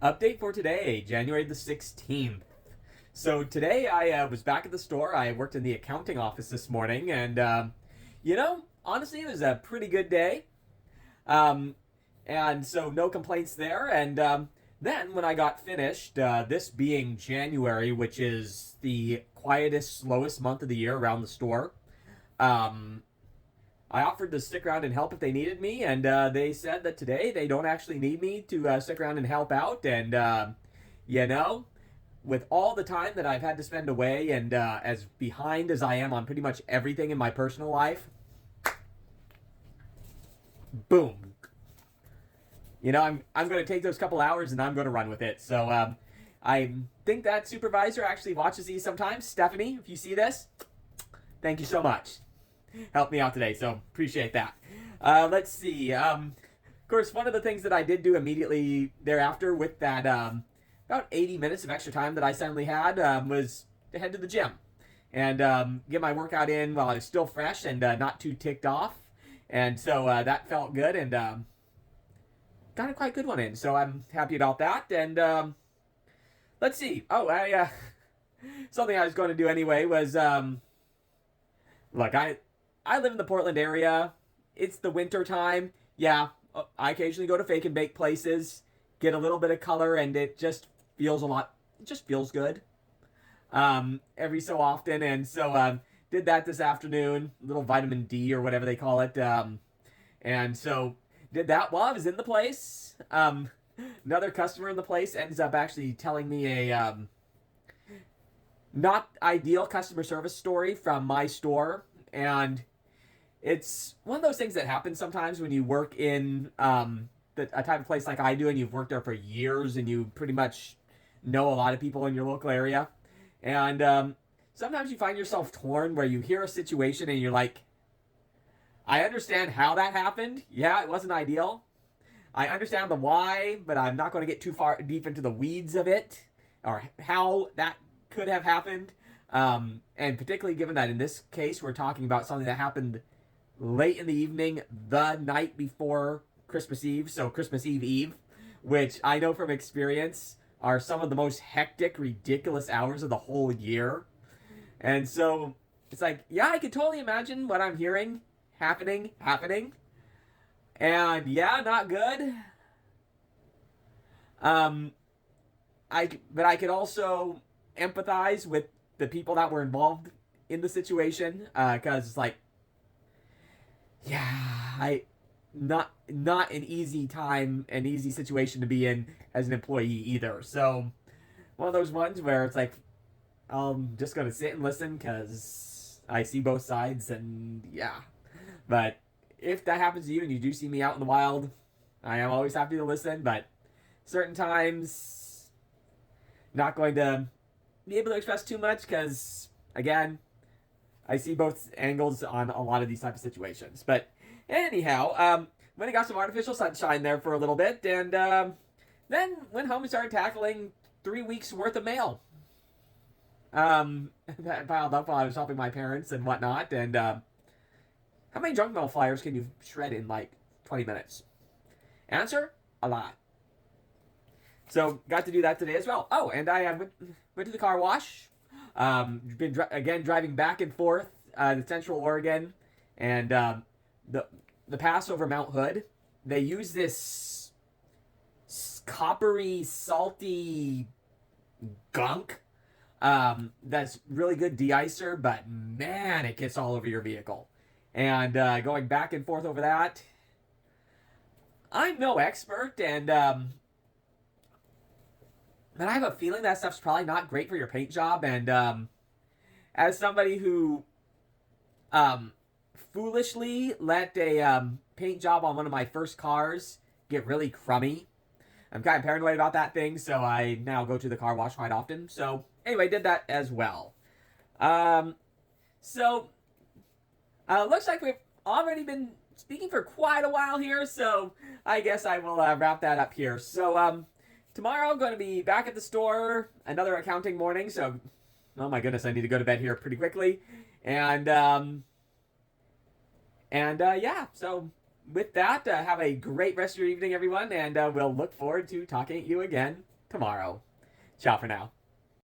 Update for today, January the 16th. So today I was back at the store. I worked in the accounting office this morning, and honestly, it was a pretty good day. Um, and so no complaints there. And then when I got finished, this being January, which is the quietest, slowest month of the year around the store, um, I offered to stick around and help if they needed me, and they said that today they don't actually need me to stick around and help out. And you know, with all the time that I've had to spend away, and as behind as I am on pretty much everything in my personal life, boom. I'm going to take those couple hours and I'm going to run with it. So I think that supervisor actually watches these sometimes. Stephanie, if you see this, thank you so much. Helped me out today, so appreciate that. Let's see. Of course, one of the things that I did do immediately thereafter with that about 80 minutes of extra time that I suddenly had was to head to the gym and get my workout in while I was still fresh and not too ticked off. And so that felt good, and got a quite good one in. So I'm happy about that. And let's see. Oh, something I was going to do anyway was look, I live in the Portland area. It's the winter time. Yeah, I occasionally go to fake and bake places, get a little bit of color, and it just feels a lot. It just feels good. Every so often, and so did that this afternoon. A little vitamin D or whatever they call it. And so did that while I was in the place. Another customer in the place ends up actually telling me a not ideal customer service story from my store, and it's one of those things that happens sometimes when you work in a type of place like I do, and you've worked there for years, and you pretty much know a lot of people in your local area, and sometimes you find yourself torn where you hear a situation and you're like, I understand how that happened. Yeah, it wasn't ideal. I understand the why, but I'm not going to get too far deep into the weeds of it or how that could have happened. And particularly given that in this case, we're talking about something that happened late in the evening, the night before Christmas Eve. So Christmas Eve, which I know from experience are some of the most hectic, ridiculous hours of the whole year. And so it's like, yeah, I could totally imagine what I'm hearing happening. And yeah, not good. But I could also empathize with the people that were involved in the situation, because it's like, yeah, not an easy time, an easy situation to be in as an employee either. So one of those ones where it's like, I'm just gonna sit and listen because I see both sides, and yeah. But if that happens to you and you do see me out in the wild, I am always happy to listen. But certain times, not going to be able to express too much because, again, I see both angles on a lot of these type of situations. But anyhow, when I got some artificial sunshine there for a little bit, and then went home and started tackling 3 weeks worth of mail. That piled up while I was helping my parents and whatnot. And how many junk mail flyers can you shred in like 20 minutes? Answer: a lot. So got to do that today as well. Oh, and I went to the car wash. Been again driving back and forth to Central Oregon, and the pass over Mount Hood. They use this coppery, salty gunk that's really good de-icer, but man, it gets all over your vehicle. And going back and forth over that, I'm no expert, and but I have a feeling that stuff's probably not great for your paint job. And as somebody who foolishly let a paint job on one of my first cars get really crummy, I'm kind of paranoid about that thing, so I now go to the car wash quite often. So anyway, did that as well. So looks like we've already been speaking for quite a while here, so I guess I will wrap that up here. So tomorrow I'm going to be back at the store, another accounting morning, so oh my goodness, I need to go to bed here pretty quickly. And yeah, so with that, have a great rest of your evening, everyone, and we'll look forward to talking to you again tomorrow. Ciao for now.